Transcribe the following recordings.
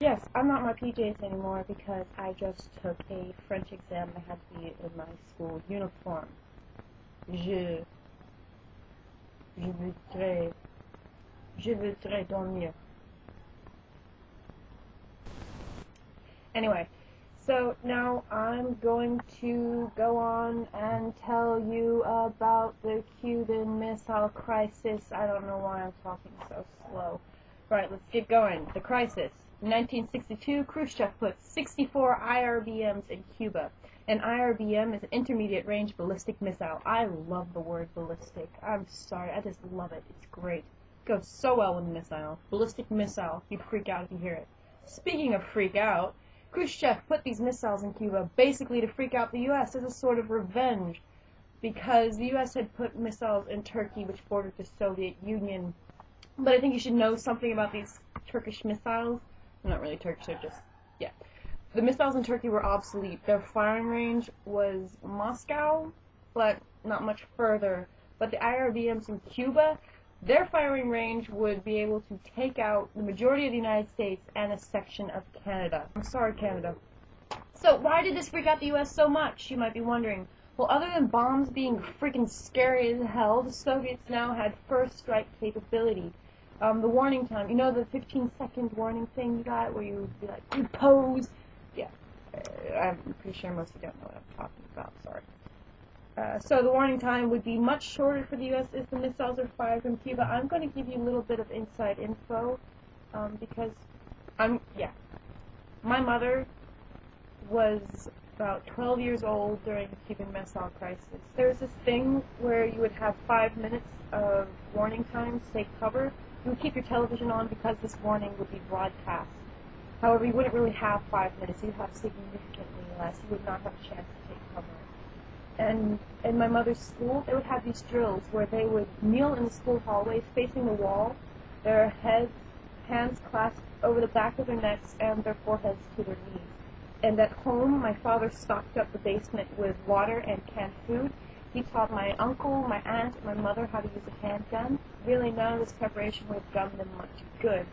Yes, I'm not in my PJs anymore because I just took a French exam. I had to be in my school uniform. Je, je voudrais, je voudrais dormir. Anyway, so now I'm going to go on and tell you about the Cuban Missile Crisis. I don't know why I'm talking so slow. Right, let's get going. The crisis. In 1962, Khrushchev put 64 IRBMs in Cuba. An IRBM is an intermediate-range ballistic missile. I love the word ballistic. I'm sorry, I just love it. It's great. It goes so well with a missile. Ballistic missile. You'd freak out if you hear it. Speaking of freak out, Khrushchev put these missiles in Cuba basically to freak out the U.S. as a sort of revenge, because the U.S. had put missiles in Turkey, which bordered the Soviet Union. But I think you should know something about these Turkish missiles. They're not really Turkish, they're just, yeah. The missiles in Turkey were obsolete. Their firing range was Moscow, but not much further. But the IRBMs in Cuba, their firing range would be able to take out the majority of the United States and a section of Canada. I'm sorry, Canada. So why did this freak out the U.S. so much, you might be wondering? Well, other than bombs being freaking scary as hell, the Soviets now had first strike capability. The warning time, you know the 15-second warning thing you got, where you would be like, you pose? Yeah, I'm pretty sure most of you don't know what I'm talking about, sorry. So the warning time would be much shorter for the U.S. if the missiles are fired from Cuba. I'm going to give you a little bit of inside info, because my mother was about 12 years old during the Cuban Missile Crisis. There was this thing where you would have 5 minutes of warning time to take cover. You would keep your television on because this warning would be broadcast. However, you wouldn't really have 5 minutes. You'd have significantly less. You would not have a chance to take cover. And in my mother's school, they would have these drills where they would kneel in the school hallways facing the wall, their hands clasped over the back of their necks and their foreheads to their knees. And at home, my father stocked up the basement with water and canned food. He taught my uncle, my aunt, and my mother how to use a handgun. Really, none of this preparation would have done them much good,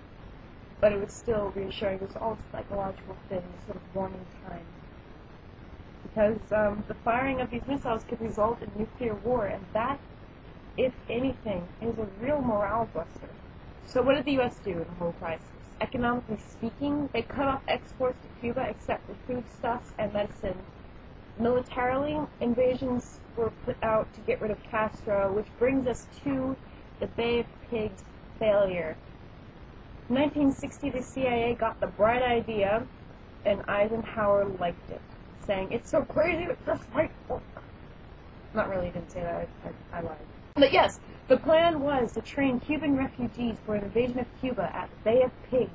but it was still reassuring. It was all psychological thing, sort of warning time. Because the firing of these missiles could result in nuclear war, and that, if anything, is a real morale buster. So what did the U.S. do in the whole crisis? Economically speaking, they cut off exports to Cuba except for foodstuffs and medicine. Militarily, invasions were put out to get rid of Castro, which brings us to the Bay of Pigs failure. In 1960, the CIA got the bright idea, and Eisenhower liked it, saying, "It's so crazy it just might work." Not really, didn't say that, I lied. But yes, the plan was to train Cuban refugees for an invasion of Cuba at the Bay of Pigs.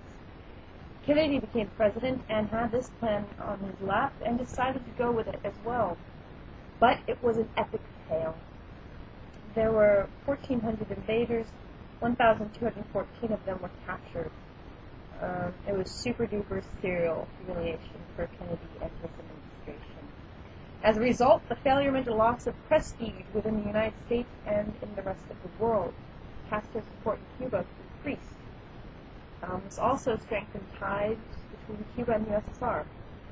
Kennedy became president and had this plan on his lap and decided to go with it as well. But it was an epic fail. There were 1,400 invaders, 1,214 of them were captured. It was super-duper serial humiliation for Kennedy and his administration. As a result, the failure meant a loss of prestige within the United States and in the rest of the world. Castro's support in Cuba increased. This also strengthened ties between Cuba and the USSR.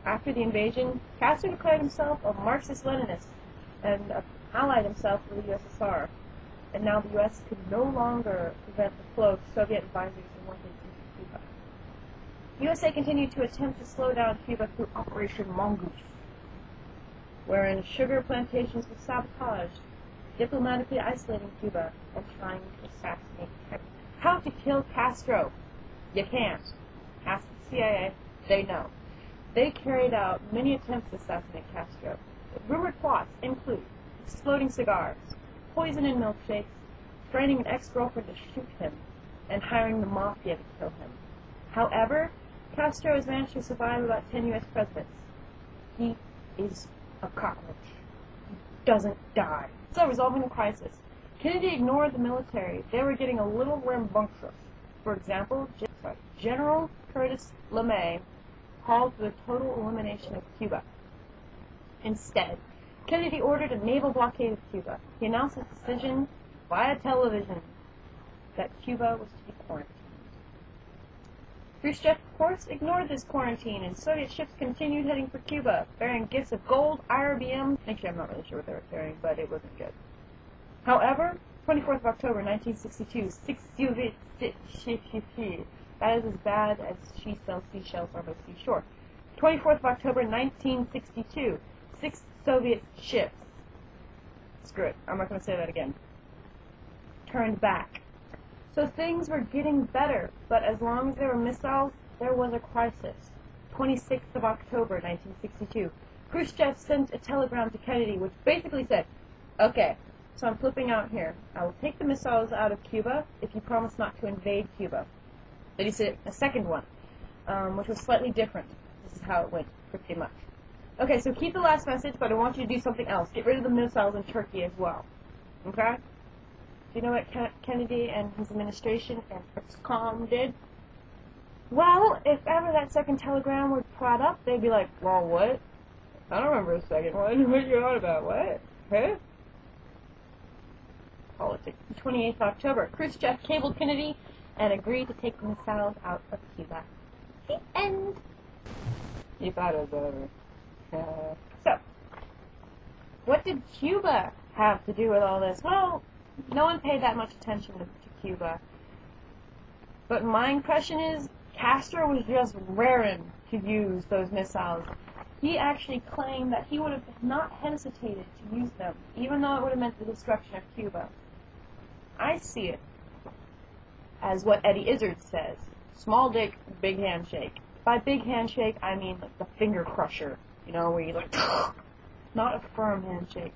After the invasion, Castro declared himself a Marxist-Leninist and allied himself with the USSR. And now the U.S. could no longer prevent the flow of Soviet advisors and workers into Cuba. The USA continued to attempt to slow down Cuba through Operation Mongoose, wherein sugar plantations were sabotaged, diplomatically isolating Cuba and trying to assassinate Kennedy. How to kill Castro? You can't. Ask the CIA, they know. They carried out many attempts to assassinate Castro. Rumored plots include exploding cigars, poison in milkshakes, threatening an ex-girlfriend to shoot him, and hiring the mafia to kill him. However, Castro has managed to survive about 10 U.S. presidents. He is a cockroach. He doesn't die. So, resolving the crisis. Kennedy ignored the military. They were getting a little rambunctious. For example, General Curtis LeMay called for the total elimination of Cuba. Instead, Kennedy ordered a naval blockade of Cuba. He announced his decision via television that Cuba was to be quarantined. Khrushchev, of course, ignored this quarantine, and Soviet ships continued heading for Cuba, bearing gifts of gold, IRBM. Actually, I'm not really sure what they were carrying, but it wasn't good. However, 24th of October, 1962, 6 Soviet that is as bad as she sells seashells on the seashore. 24th of October, 1962, 6 Soviet ships. Screw it, I'm not going to say that again. Turned back. So things were getting better, but as long as there were missiles, there was a crisis. 26th of October, 1962, Khrushchev sent a telegram to Kennedy, which basically said, okay, so I'm flipping out here. I will take the missiles out of Cuba if you promise not to invade Cuba. Then he said a second one, which was slightly different. This is how it went, pretty much. Okay, so keep the last message, but I want you to do something else. Get rid of the missiles in Turkey as well. Okay? Do you know what Kennedy and his administration and Ex-Com did? Well, if ever that second telegram were brought up, they'd be like, well, what? I don't remember the second one. What are you on about? What? Huh? Politics. 28th October, Khrushchev cabled Kennedy and agreed to take the missiles out of Cuba. The end. You thought it was over. So, what did Cuba have to do with all this? Well, no one paid that much attention to Cuba. But my impression is Castro was just raring to use those missiles. He actually claimed that he would have not hesitated to use them, even though it would have meant the destruction of Cuba. I see it as what Eddie Izzard says. Small dick, big handshake. By big handshake, I mean like the finger crusher. You know, where you like, not a firm handshake.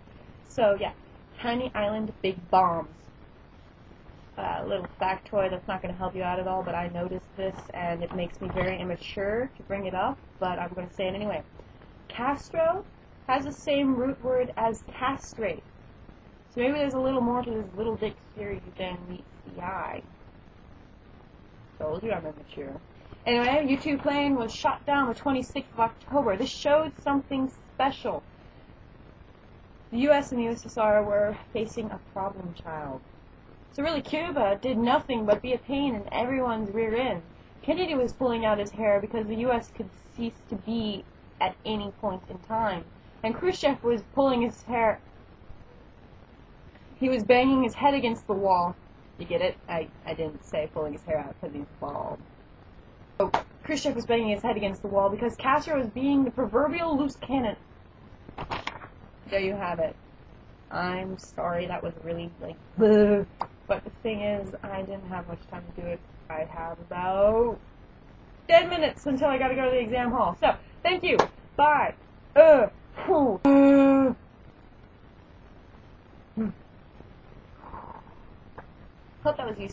So, yeah. Tiny island, big bombs. Little factoid that's not going to help you out at all, but I noticed this, and it makes me very immature to bring it up, but I'm going to say it anyway. Castro has the same root word as castrate. So maybe there's a little more to this little dick theory than meets the eye. Told you I'm immature. Anyway, U-2 plane was shot down the 26th of October. This showed something special. The U.S. and the USSR were facing a problem child. So really, Cuba did nothing but be a pain in everyone's rear end. Kennedy was pulling out his hair because the U.S. could cease to be at any point in time. And Khrushchev was pulling his hair. He was banging his head against the wall. You get it? I didn't say pulling his hair out because he's bald. So Khrushchev was banging his head against the wall because Castro was being the proverbial loose cannon. There you have it. I'm sorry, that was really, like, bleh. But the thing is, I didn't have much time to do it. I have about 10 minutes until I gotta go to the exam hall. So, thank you. Bye. Hope that was useful.